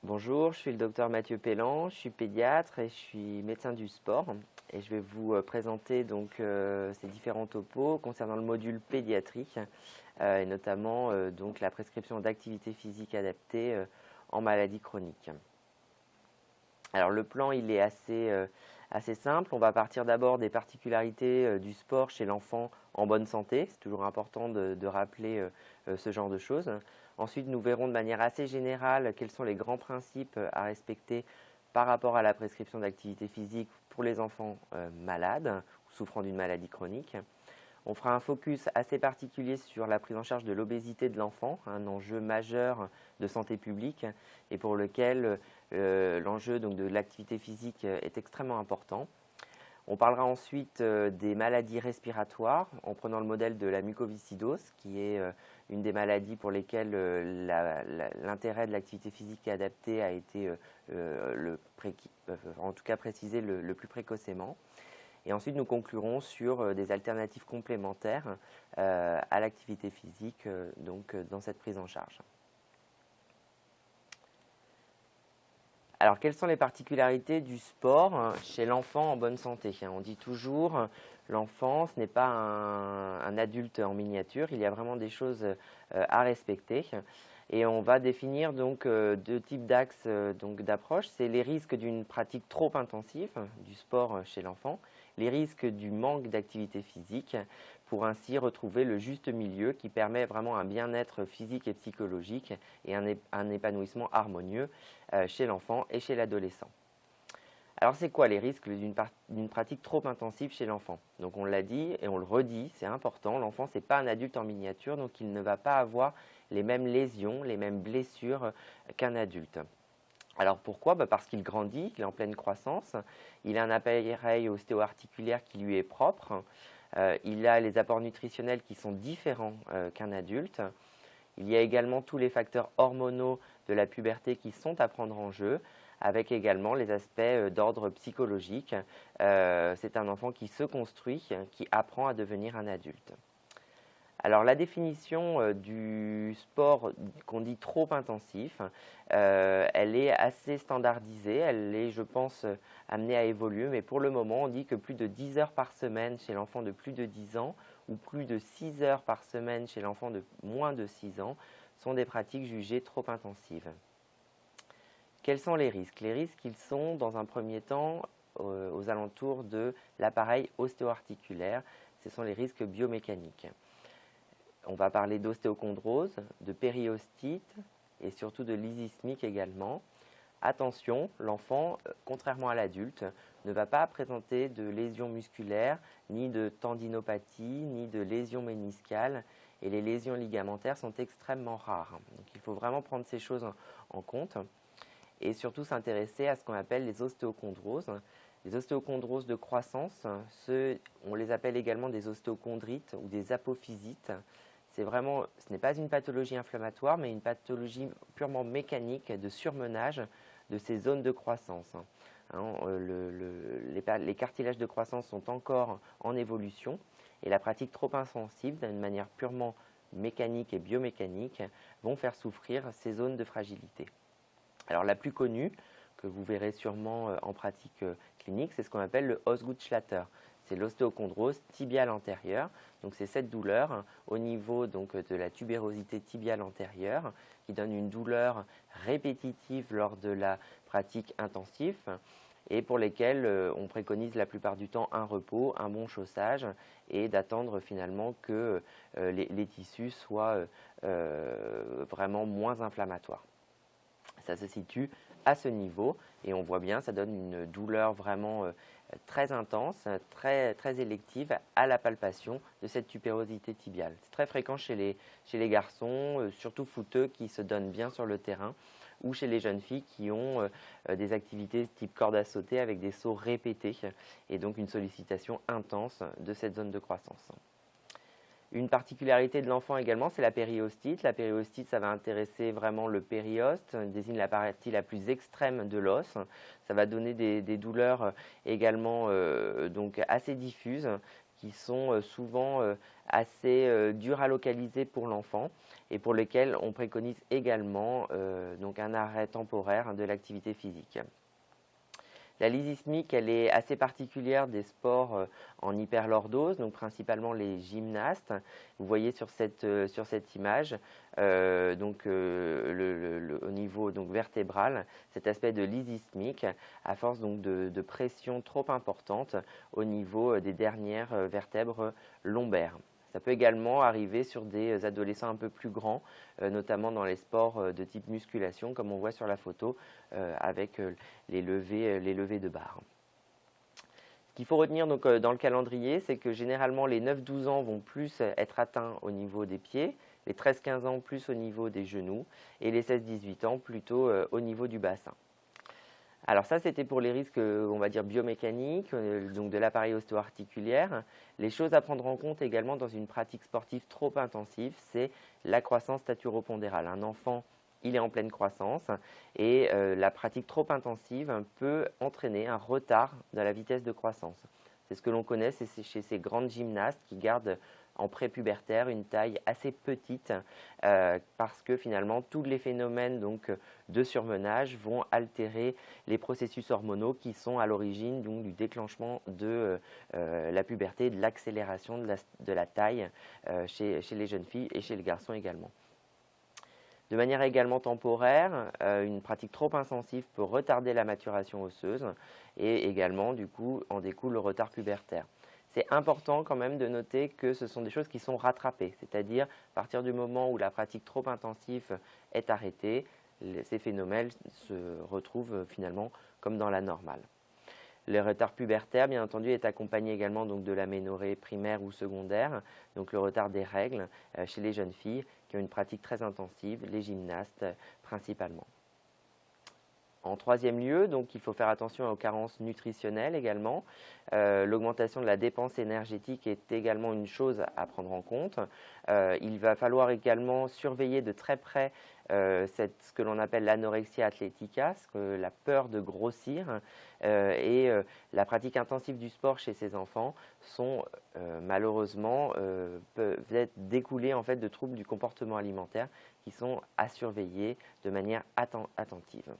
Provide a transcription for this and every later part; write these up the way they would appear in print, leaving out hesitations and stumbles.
Bonjour, je suis le docteur Mathieu Pellan, je suis pédiatre et je suis médecin du sport. Et je vais vous présenter ces différents topos concernant le module pédiatrique et notamment donc la prescription d'activité physique adaptée en maladie chronique. Alors le plan il est assez simple. On va partir d'abord des particularités du sport chez l'enfant en bonne santé. C'est toujours important de rappeler ce genre de choses. Ensuite, nous verrons de manière assez générale quels sont les grands principes à respecter par rapport à la prescription d'activité physique pour les enfants malades ou souffrant d'une maladie chronique. On fera un focus assez particulier sur la prise en charge de l'obésité de l'enfant, un enjeu majeur de santé publique et pour lequel l'enjeu de l'activité physique est extrêmement important. On parlera ensuite des maladies respiratoires en prenant le modèle de la mucoviscidose, qui est une des maladies pour lesquelles l'intérêt de l'activité physique adaptée a été en tout cas précisé le plus précocement. Et ensuite, nous conclurons sur des alternatives complémentaires à l'activité physique dans cette prise en charge. Alors, quelles sont les particularités du sport chez l'enfant en bonne santé? On dit toujours, l'enfant, ce n'est pas un adulte en miniature, il y a vraiment des choses à respecter. Et on va définir deux types d'axes d'approche. C'est les risques d'une pratique trop intensive du sport chez l'enfant, les risques du manque d'activité physique, pour ainsi retrouver le juste milieu qui permet vraiment un bien-être physique et psychologique et un épanouissement harmonieux chez l'enfant et chez l'adolescent. Alors, c'est quoi les risques d'une pratique trop intensive chez l'enfant? Donc, on l'a dit et on le redit, c'est important, l'enfant, ce n'est pas un adulte en miniature, donc il ne va pas avoir les mêmes lésions, les mêmes blessures qu'un adulte. Alors pourquoi? Parce qu'il grandit, il est en pleine croissance, il a un appareil ostéo-articulaire qui lui est propre, il a les apports nutritionnels qui sont différents qu'un adulte. Il y a également tous les facteurs hormonaux de la puberté qui sont à prendre en jeu, avec également les aspects d'ordre psychologique. C'est un enfant qui se construit, qui apprend à devenir un adulte. Alors la définition du sport qu'on dit trop intensif, elle est assez standardisée, elle est je pense amenée à évoluer, mais pour le moment on dit que plus de 10 heures par semaine chez l'enfant de plus de 10 ans ou plus de 6 heures par semaine chez l'enfant de moins de 6 ans sont des pratiques jugées trop intensives. Quels sont les risques? Les risques, ils sont dans un premier temps aux alentours de l'appareil ostéo-articulaire, ce sont les risques biomécaniques. On va parler d'ostéochondrose, de périostite et surtout de lysismique également. Attention, l'enfant, contrairement à l'adulte, ne va pas présenter de lésions musculaires, ni de tendinopathie, ni de lésions méniscales. Et les lésions ligamentaires sont extrêmement rares. Donc il faut vraiment prendre ces choses en compte et surtout s'intéresser à ce qu'on appelle les ostéochondroses. Les ostéochondroses de croissance, on les appelle également des ostéochondrites ou des apophysites. Ce n'est pas une pathologie inflammatoire, mais une pathologie purement mécanique de surmenage de ces zones de croissance. Les cartilages de croissance sont encore en évolution et la pratique trop intensive, d'une manière purement mécanique et biomécanique, vont faire souffrir ces zones de fragilité. Alors la plus connue, que vous verrez sûrement en pratique clinique, c'est ce qu'on appelle le Osgood-Schlatter. C'est l'ostéochondrose tibiale antérieure. Donc c'est cette douleur au niveau de la tubérosité tibiale antérieure qui donne une douleur répétitive lors de la pratique intensive et pour lesquelles on préconise la plupart du temps un repos, un bon chaussage et d'attendre finalement que les tissus soient vraiment moins inflammatoires. Ça se situe à ce niveau et on voit bien, ça donne une douleur vraiment très intense, très élective à la palpation de cette tubérosité tibiale. C'est très fréquent chez les garçons, surtout footeux qui se donnent bien sur le terrain ou chez les jeunes filles qui ont des activités type corde à sauter avec des sauts répétés et donc une sollicitation intense de cette zone de croissance. Une particularité de l'enfant également, c'est la périostite. La périostite, ça va intéresser vraiment le périoste, désigne la partie la plus extrême de l'os. Ça va donner des douleurs également assez diffuses qui sont souvent assez durs à localiser pour l'enfant et pour lesquels on préconise également donc un arrêt temporaire de l'activité physique. La lysismique, elle est assez particulière des sports en hyperlordose, donc principalement les gymnastes. Vous voyez sur cette image, au niveau donc, vertébral, cet aspect de lysismique à force donc, de pression trop importante au niveau des dernières vertèbres lombaires. Ça peut également arriver sur des adolescents un peu plus grands, notamment dans les sports de type musculation, comme on voit sur la photo avec les levées de barre. Ce qu'il faut retenir donc, dans le calendrier, c'est que généralement les 9-12 ans vont plus être atteints au niveau des pieds, les 13-15 ans plus au niveau des genoux et les 16-18 ans plutôt au niveau du bassin. Alors ça, c'était pour les risques, on va dire, biomécaniques, donc de l'appareil ostéo-articulaire. Les choses à prendre en compte également dans une pratique sportive trop intensive, c'est la croissance staturopondérale. Un enfant, il est en pleine croissance et la pratique trop intensive peut entraîner un retard dans la vitesse de croissance. C'est ce que l'on connaît, c'est chez ces grandes gymnastes qui gardent en prépubertaire une taille assez petite parce que finalement tous les phénomènes donc, de surmenage vont altérer les processus hormonaux qui sont à l'origine du déclenchement de la puberté, de l'accélération de la taille chez les jeunes filles et chez les garçons également. De manière également temporaire, une pratique trop intensive peut retarder la maturation osseuse et également du coup en découle le retard pubertaire. C'est important quand même de noter que ce sont des choses qui sont rattrapées, c'est-à-dire à partir du moment où la pratique trop intensive est arrêtée, ces phénomènes se retrouvent finalement comme dans la normale. Le retard pubertaire, bien entendu, est accompagné également donc, de l'aménorrhée primaire ou secondaire, donc le retard des règles chez les jeunes filles qui ont une pratique très intensive, les gymnastes principalement. En troisième lieu, donc, il faut faire attention aux carences nutritionnelles également. L'augmentation de la dépense énergétique est également une chose à prendre en compte. Il va falloir également surveiller de très près ce que l'on appelle l'anorexia athletica, la peur de grossir et la pratique intensive du sport chez ces enfants sont malheureusement peuvent découler en fait de troubles du comportement alimentaire qui sont à surveiller de manière attentive.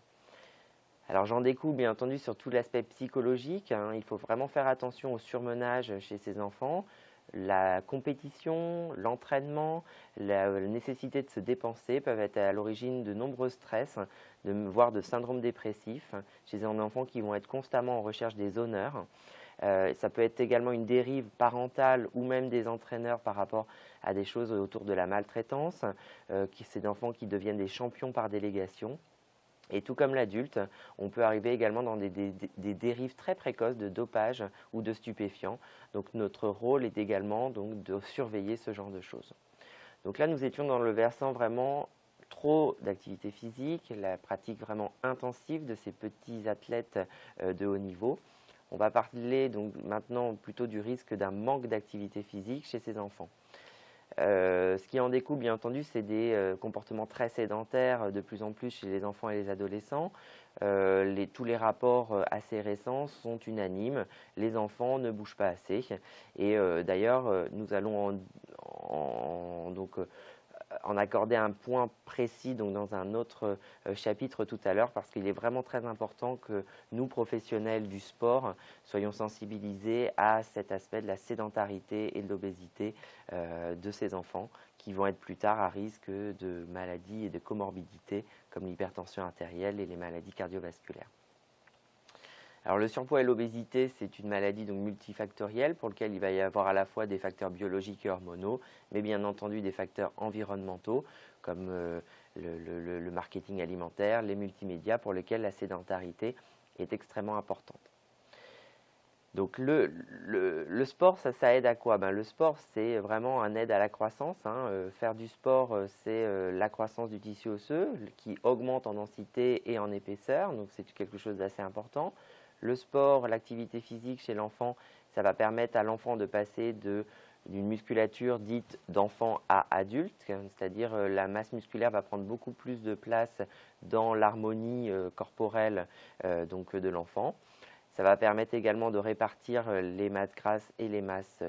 Alors j'en découle bien entendu sur tout l'aspect psychologique. Il faut vraiment faire attention au surmenage chez ces enfants, la compétition, l'entraînement, la nécessité de se dépenser peuvent être à l'origine de nombreux stress, voire de syndromes dépressifs chez des enfants qui vont être constamment en recherche des honneurs. Ça peut être également une dérive parentale ou même des entraîneurs par rapport à des choses autour de la maltraitance, ces enfants qui deviennent des champions par délégation. Et tout comme l'adulte, on peut arriver également dans des dérives très précoces de dopage ou de stupéfiants. Donc notre rôle est également donc, de surveiller ce genre de choses. Donc là, nous étions dans le versant vraiment trop d'activité physique, la pratique vraiment intensive de ces petits athlètes de haut niveau. On va parler donc maintenant plutôt du risque d'un manque d'activité physique chez ces enfants. Ce qui en découle, bien entendu, c'est des comportements très sédentaires de plus en plus chez les enfants et les adolescents. Tous les rapports assez récents sont unanimes. Les enfants ne bougent pas assez. Et d'ailleurs, nous allons en accorder un point précis donc dans un autre chapitre tout à l'heure parce qu'il est vraiment très important que nous, professionnels du sport, soyons sensibilisés à cet aspect de la sédentarité et de l'obésité de ces enfants qui vont être plus tard à risque de maladies et de comorbidités comme l'hypertension artérielle et les maladies cardiovasculaires. Alors le surpoids et l'obésité, c'est une maladie donc multifactorielle pour laquelle il va y avoir à la fois des facteurs biologiques et hormonaux, mais bien entendu des facteurs environnementaux comme le marketing alimentaire, les multimédias pour lesquels la sédentarité est extrêmement importante. Donc le sport, ça aide à quoi? Le sport, c'est vraiment un aide à la croissance. Faire du sport, c'est la croissance du tissu osseux qui augmente en densité et en épaisseur, donc c'est quelque chose d'assez important. Le sport, l'activité physique chez l'enfant, ça va permettre à l'enfant de passer d'une musculature dite d'enfant à adulte, c'est-à-dire la masse musculaire va prendre beaucoup plus de place dans l'harmonie corporelle de l'enfant. Ça va permettre également de répartir les masses grasses et les masses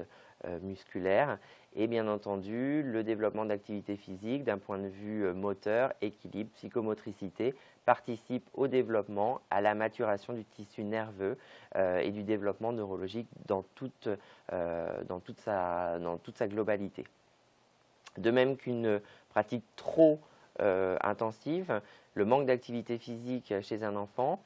musculaires. Et bien entendu, le développement d'activité physique d'un point de vue moteur, équilibre, psychomotricité participe au développement, à la maturation du tissu nerveux et du développement neurologique dans toute sa globalité. De même qu'une pratique trop intensive, le manque d'activité physique chez un enfant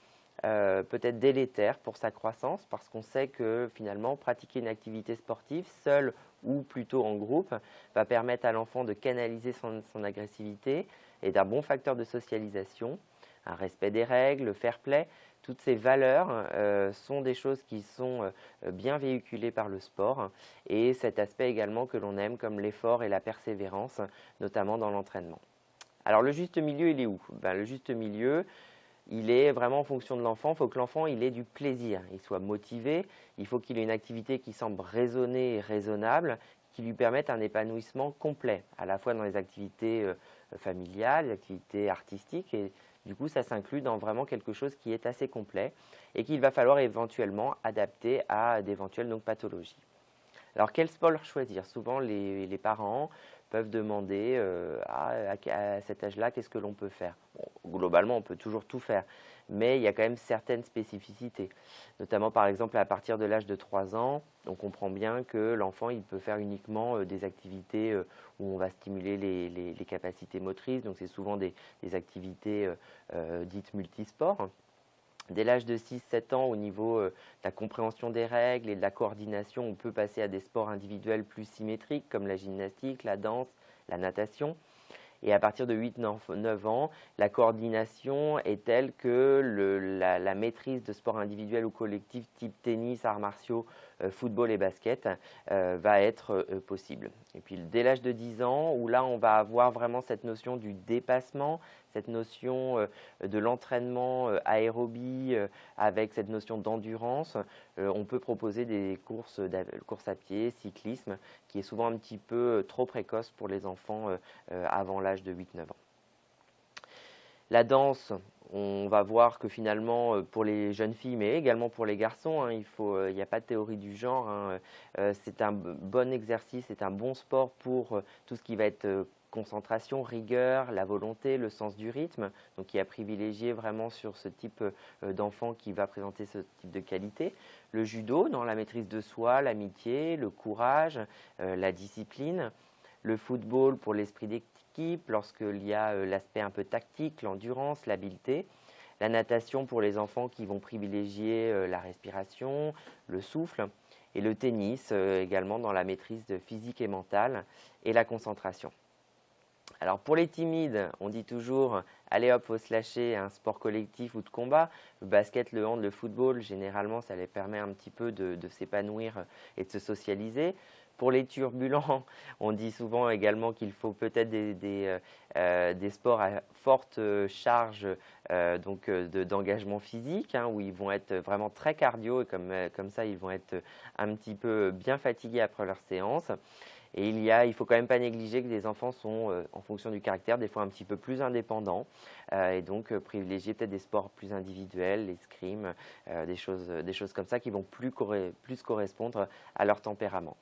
peut être délétère pour sa croissance parce qu'on sait que finalement pratiquer une activité sportive seule ou plutôt en groupe va permettre à l'enfant de canaliser son agressivité et d'un bon facteur de socialisation, un respect des règles, le fair play. Toutes ces valeurs sont des choses qui sont bien véhiculées par le sport et cet aspect également que l'on aime comme l'effort et la persévérance, notamment dans l'entraînement. Alors le juste milieu, il est où? Le juste milieu, il est vraiment en fonction de l'enfant. Il faut que l'enfant ait du plaisir, il soit motivé. Il faut qu'il ait une activité qui semble raisonnée et raisonnable, qui lui permette un épanouissement complet, à la fois dans les activités familiales, les activités artistiques. Et du coup, ça s'inclut dans vraiment quelque chose qui est assez complet et qu'il va falloir éventuellement adapter à d'éventuelles pathologies. Alors, quel sport choisir? Souvent, les parents peuvent demander à cet âge-là, qu'est-ce que l'on peut faire? Bon, globalement, on peut toujours tout faire, mais il y a quand même certaines spécificités. Notamment, par exemple, à partir de l'âge de 3 ans, on comprend bien que l'enfant il peut faire uniquement des activités où on va stimuler les capacités motrices. Donc, c'est souvent des activités dites multisports. Dès l'âge de 6-7 ans, au niveau de la compréhension des règles et de la coordination, on peut passer à des sports individuels plus symétriques comme la gymnastique, la danse, la natation. Et à partir de 8-9 ans, la coordination est telle que la maîtrise de sports individuels ou collectifs type tennis, arts martiaux, football et basket va être possible. Et puis dès l'âge de 10 ans, où là on va avoir vraiment cette notion du dépassement, cette notion de l'entraînement aérobie avec cette notion d'endurance, on peut proposer des courses à pied, cyclisme, qui est souvent un petit peu trop précoce pour les enfants avant l'âge de 8-9 ans. La danse, on va voir que finalement, pour les jeunes filles, mais également pour les garçons, il n'y a pas de théorie du genre. C'est un bon exercice, c'est un bon sport pour tout ce qui va être concentration, rigueur, la volonté, le sens du rythme. Donc, il y a privilégié vraiment sur ce type d'enfant qui va présenter ce type de qualité. Le judo, dans la maîtrise de soi, l'amitié, le courage, la discipline. Le football pour l'esprit d'équipe, lorsqu'il y a l'aspect un peu tactique, l'endurance, l'habileté. La natation pour les enfants qui vont privilégier la respiration, le souffle. Et le tennis également dans la maîtrise physique et mentale et la concentration. Alors pour les timides, on dit toujours allez hop, faut se lâcher, un sport collectif ou de combat. Le basket, le hand, le football, généralement ça les permet un petit peu de s'épanouir et de se socialiser. Pour les turbulents, on dit souvent également qu'il faut peut-être des sports à forte charge d'engagement physique, où ils vont être vraiment très cardio et comme ça ils vont être un petit peu bien fatigués après leur séance. Et il faut quand même pas négliger que les enfants sont, en fonction du caractère, des fois un petit peu plus indépendants et donc privilégier peut-être des sports plus individuels, l'escrime, des choses comme ça qui vont plus correspondre à leur tempérament.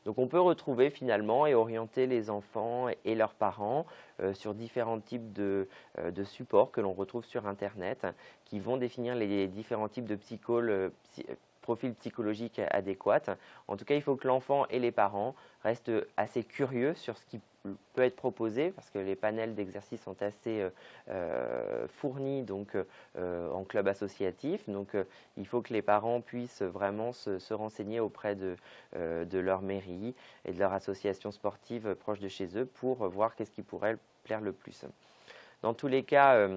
Donc on peut retrouver finalement et orienter les enfants et leurs parents sur différents types de supports que l'on retrouve sur Internet qui vont définir les différents types de profils psychologiques adéquats. En tout cas, il faut que l'enfant et les parents restent assez curieux sur ce qui peut être proposé parce que les panels d'exercices sont assez fournis en club associatif. Donc, il faut que les parents puissent vraiment se renseigner auprès de leur mairie et de leur association sportive proche de chez eux pour voir qu'est-ce qui pourrait plaire le plus. Dans tous les cas,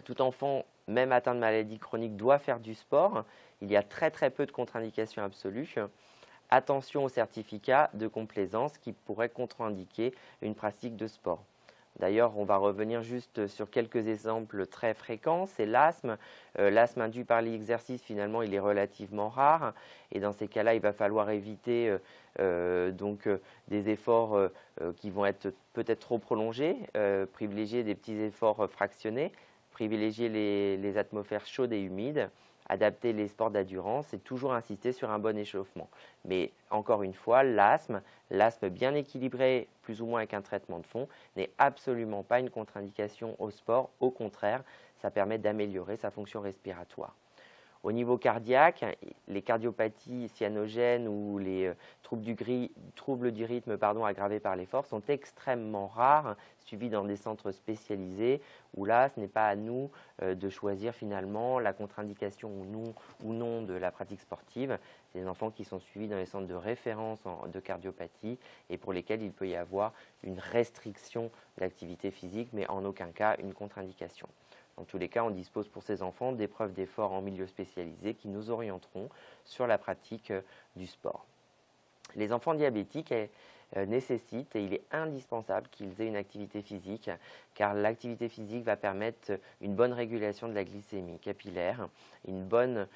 tout enfant, même atteint de maladie chronique, doit faire du sport. Il y a très très peu de contre-indications absolues. Attention aux certificats de complaisance qui pourraient contre-indiquer une pratique de sport. D'ailleurs, on va revenir juste sur quelques exemples très fréquents. C'est l'asthme. L'asthme induit par l'exercice, finalement, il est relativement rare. Et dans ces cas-là, il va falloir éviter des efforts qui vont être peut-être trop prolongés, privilégier des petits efforts fractionnés, privilégier les atmosphères chaudes et humides, adapter les sports d'endurance et toujours insister sur un bon échauffement. Mais encore une fois, l'asthme bien équilibré, plus ou moins avec un traitement de fond, n'est absolument pas une contre-indication au sport. Au contraire, ça permet d'améliorer sa fonction respiratoire. Au niveau cardiaque, les cardiopathies cyanogènes ou les troubles du rythme aggravés par l'effort sont extrêmement rares, suivis dans des centres spécialisés où là, ce n'est pas à nous de choisir finalement la contre-indication ou non de la pratique sportive. C'est des enfants qui sont suivis dans les centres de référence de cardiopathie et pour lesquels il peut y avoir une restriction d'activité physique, mais en aucun cas une contre-indication. Dans tous les cas, on dispose pour ces enfants d'épreuves d'effort en milieu spécialisé qui nous orienteront sur la pratique du sport. Les enfants diabétiques nécessitent et il est indispensable qu'ils aient une activité physique car l'activité physique va permettre une bonne régulation de la glycémie capillaire, une bonne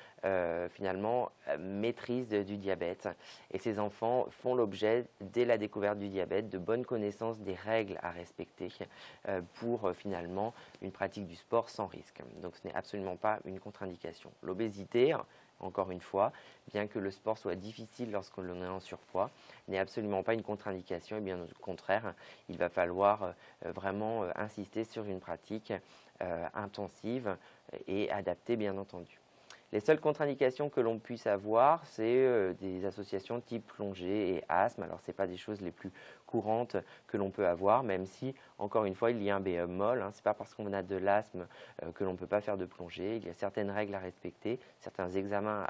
maîtrise du diabète. Et ces enfants font l'objet, dès la découverte du diabète, de bonnes connaissances des règles à respecter pour finalement une pratique du sport sans risque. Donc ce n'est absolument pas une contre-indication. L'obésité, encore une fois, bien que le sport soit difficile lorsque l'on est en surpoids, n'est absolument pas une contre-indication et bien au contraire, il va falloir vraiment insister sur une pratique intensive et adaptée bien entendu. Les seules contre-indications que l'on puisse avoir, c'est des associations type plongée et asthme. Alors, ce n'est pas des choses les plus courantes que l'on peut avoir, même si, encore une fois, il y a un bémol. Ce n'est pas parce qu'on a de l'asthme que l'on ne peut pas faire de plongée. Il y a certaines règles à respecter, certains examens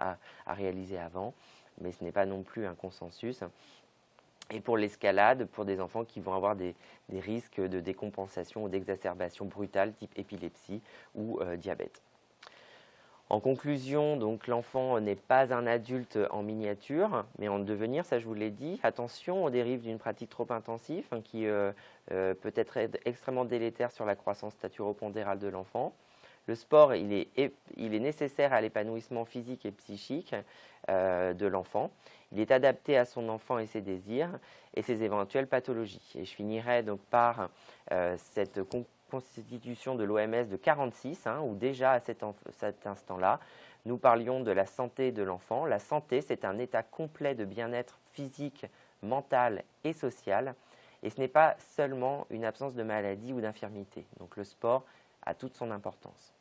à réaliser avant, mais ce n'est pas non plus un consensus. Et pour l'escalade, pour des enfants qui vont avoir des risques de décompensation ou d'exacerbation brutale type épilepsie ou diabète. En conclusion, donc l'enfant n'est pas un adulte en miniature, mais en devenir, ça je vous l'ai dit. Attention aux dérives d'une pratique trop intensive qui peut être extrêmement délétère sur la croissance staturopondérale de l'enfant. Le sport, il est nécessaire à l'épanouissement physique et psychique de l'enfant. Il est adapté à son enfant et ses désirs et ses éventuelles pathologies. Et je finirai donc par cette constitution de l'OMS de 1946, où déjà à cet instant-là, nous parlions de la santé de l'enfant. La santé, c'est un état complet de bien-être physique, mental et social. Et ce n'est pas seulement une absence de maladie ou d'infirmité. Donc le sport a toute son importance.